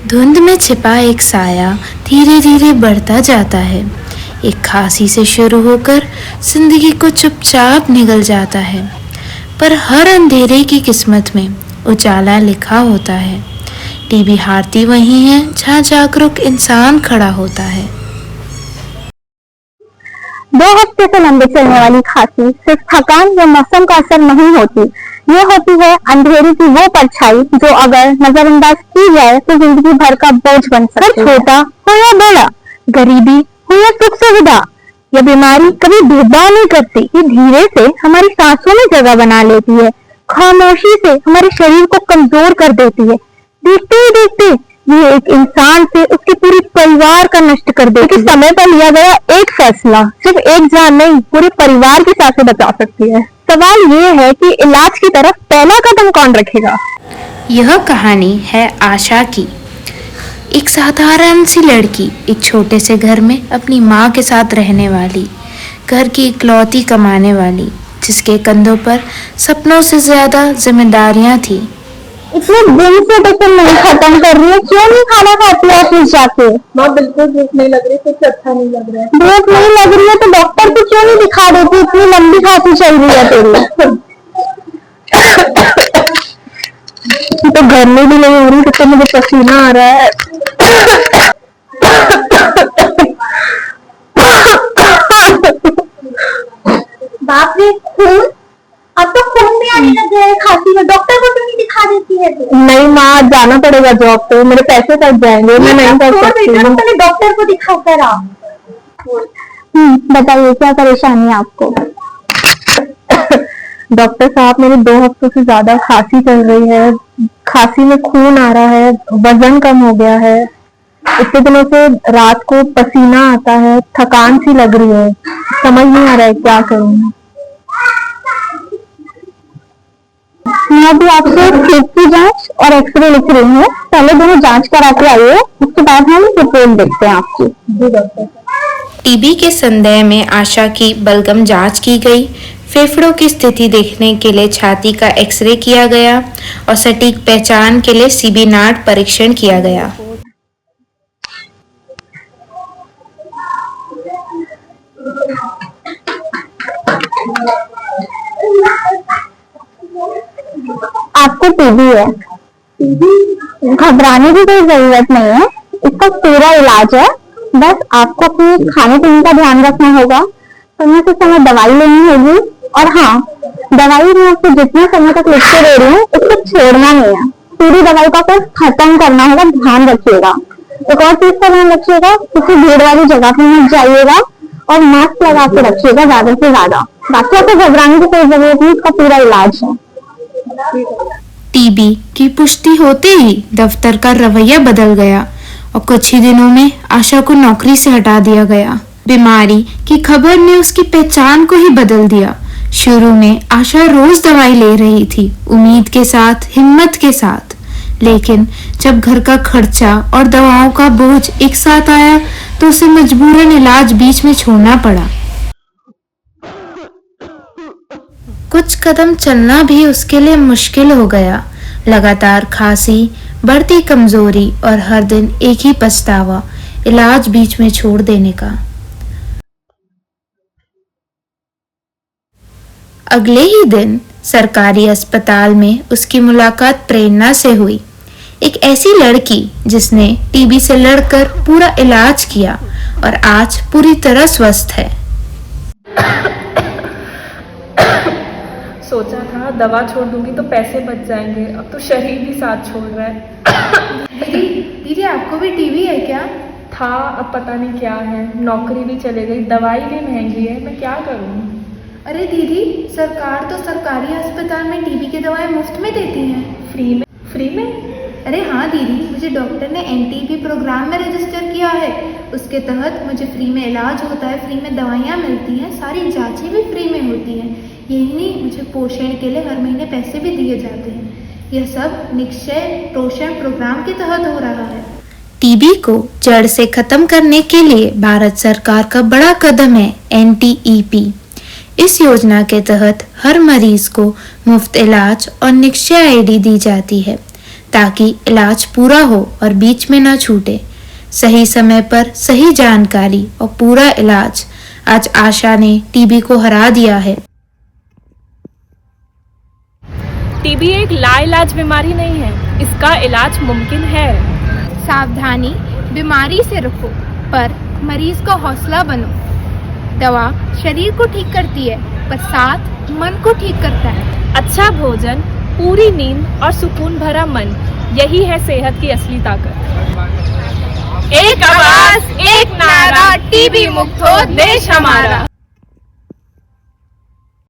धुंध में छिपा एक साया धीरे धीरे बढ़ता जाता है। एक खांसी से शुरू होकर जिंदगी को चुपचाप निगल जाता है, पर हर अंधेरे की किस्मत में उजाला लिखा होता है। टीबी हारती वही है जहाँ जागरूक इंसान खड़ा होता है। 2 हफ्ते से लंबे चलने वाली खांसी सिर्फ थकान या मौसम का असर नहीं होती, ये होती है अंधेरे की वो परछाई जो अगर नजरअंदाज की जाए तो जिंदगी भर का बोझ बन सकती है। छोटा हो या बड़ा, गरीबी हो या सुख सुविधा, यह बीमारी कभी भेदभाव नहीं करती। ये धीरे से हमारी सांसों में जगह बना लेती है, खामोशी से हमारे शरीर को कमजोर कर देती है। देखते ही देखते ये एक इंसान से उसके पूरे परिवार का नष्ट कर देती है। समय पर लिया गया एक फैसला सिर्फ एक जान नहीं, पूरे परिवार की सांसें बचा सकती है। सवाल ये है कि इलाज की तरफ पहला कदम कौन रखेगा। यह कहानी है आशा की। एक साधारण सी लड़की एक छोटे से घर में अपनी माँ के साथ रहने वाली, घर की इकलौती कमाने वाली, जिसके कंधों पर सपनों से ज्यादा जिम्मेदारियां थी। इतने दिन से टिफिन नहीं खत्म कर रही है, क्यों नहीं खाना खाती है ऑफिस जाके। माँ बिल्कुल भूख नहीं लग रही, कुछ अच्छा नहीं लग रहा है। भूख नहीं लग रही है तो डॉक्टर को क्यों नहीं दिखा देती, इतनी लंबी खांसी चल रही है तेरी। तो घर में भी नहीं हो रही, तो मुझे पसीना आ रहा है। बाप रे, खून, अब तो खून भी आने लग गया है खांसी में, डॉक्टर को क्यों नहीं दिखा देती है तो? नहीं माँ, जाना पड़ेगा जॉब पे, मेरे पैसे कट जाएंगे, मैं नहीं कर सकती हूँ। पहले डॉक्टर को दिखा कर आओ। बताइए क्या परेशानी है आपको। डॉक्टर साहब, मेरे 2 हफ्तों से ज्यादा खांसी चल रही है, खांसी में खून आ रहा है, वजन कम हो गया है, इतने दिनों से रात को पसीना आता है, थकान सी लग रही है, समझ नहीं आ रहा है क्या करूँ। मैं अभी आपको पेट की जांच और एक्सरे लिख रही हूँ, पहले दोनों जांच करा के आइए, उसके बाद हम रिपोर्ट देखते हैं आपकी। टीबी के संदेह में आशा की बलगम जांच की गई। फेफड़ों की स्थिति देखने के लिए छाती का एक्सरे किया गया और सटीक पहचान के लिए सीबी नाट परीक्षण किया गया। आपको टीबी है, घबराने की कोई जरूरत नहीं है, इसका पूरा इलाज है। बस आपको अपने खाने पीने का ध्यान रखना होगा, समय से समय दवाई लेनी होगी, और हाँ, दवाई मैं आपको जितना समय तक लिख के दे रही हूँ उसको छोड़ना नहीं है, पूरी दवाई का कोर्स खत्म करना होगा, ध्यान रखिएगा। एक और चीज का ध्यान रखिएगा, किसी भीड़ वाली जगह पर मत जाइएगा और मास्क लगा के रखिएगा ज्यादा से ज्यादा। बाकी आपको घबराने की कोई जरूरत नहीं, इसका पूरा इलाज है। टीबी की पुष्टि होते ही दफ्तर का रवैया बदल गया और कुछ ही दिनों में आशा को नौकरी से हटा दिया गया। बीमारी की खबर ने उसकी पहचान को ही बदल दिया। शुरू में आशा रोज दवाई ले रही थी, उम्मीद के साथ, हिम्मत के साथ, लेकिन जब घर का खर्चा और दवाओं का बोझ एक साथ आया तो उसे मजबूरन इलाज बीच में छोड़ना पड़ा। कुछ कदम चलना भी उसके लिए मुश्किल हो गया। लगातार खांसी, बढ़ती कमजोरी और हर दिन एक ही पछतावा, इलाज बीच में छोड़ देने का। अगले ही दिन सरकारी अस्पताल में उसकी मुलाकात प्रेरणा से हुई, एक ऐसी लड़की जिसने टीबी से लड़कर पूरा इलाज किया और आज पूरी तरह स्वस्थ है। सोचा था दवा छोड़ दूंगी तो पैसे बच जाएंगे, अब तो शरीर भी साथ छोड़ रहा है। दीदी आपको भी टीबी है क्या? था, अब पता नहीं क्या है, नौकरी भी चले गई, दवाई भी महंगी है, मैं क्या करूँ। अरे दीदी, सरकार तो सरकारी अस्पताल में टीबी की दवाएं मुफ्त में देती हैं। फ्री में? फ्री में? अरे हाँ दीदी, मुझे डॉक्टर ने एनटीबी प्रोग्राम में रजिस्टर किया है, उसके तहत मुझे फ्री में इलाज होता है, फ्री में दवाइयाँ मिलती हैं, सारी जांचें भी फ्री में होती हैं। यही नहीं, मुझे पोषण के लिए हर महीने पैसे भी दिए जाते हैं। यह सब निक्षय पोषण प्रोग्राम के तहत हो रहा है। टीबी को जड़ से खत्म करने के लिए भारत सरकार का बड़ा कदम है NTEP। इस योजना के तहत हर मरीज को मुफ्त इलाज और निक्षय ID दी जाती है, ताकि इलाज पूरा हो और बीच में न छूटे। सही समय पर सही जानकारी और पूरा इलाज। आज आशा ने टीबी को हरा दिया है। टीबी एक लाइलाज बीमारी नहीं है, इसका इलाज मुमकिन है। सावधानी बीमारी से रखो, पर मरीज को हौसला बनो। दवा शरीर को ठीक करती है, पर साथ मन को ठीक करता है। अच्छा भोजन, पूरी नींद और सुकून भरा मन, यही है सेहत की असली ताकत। एक आवाज, एक नारा, टीबी मुक्त हो देश हमारा।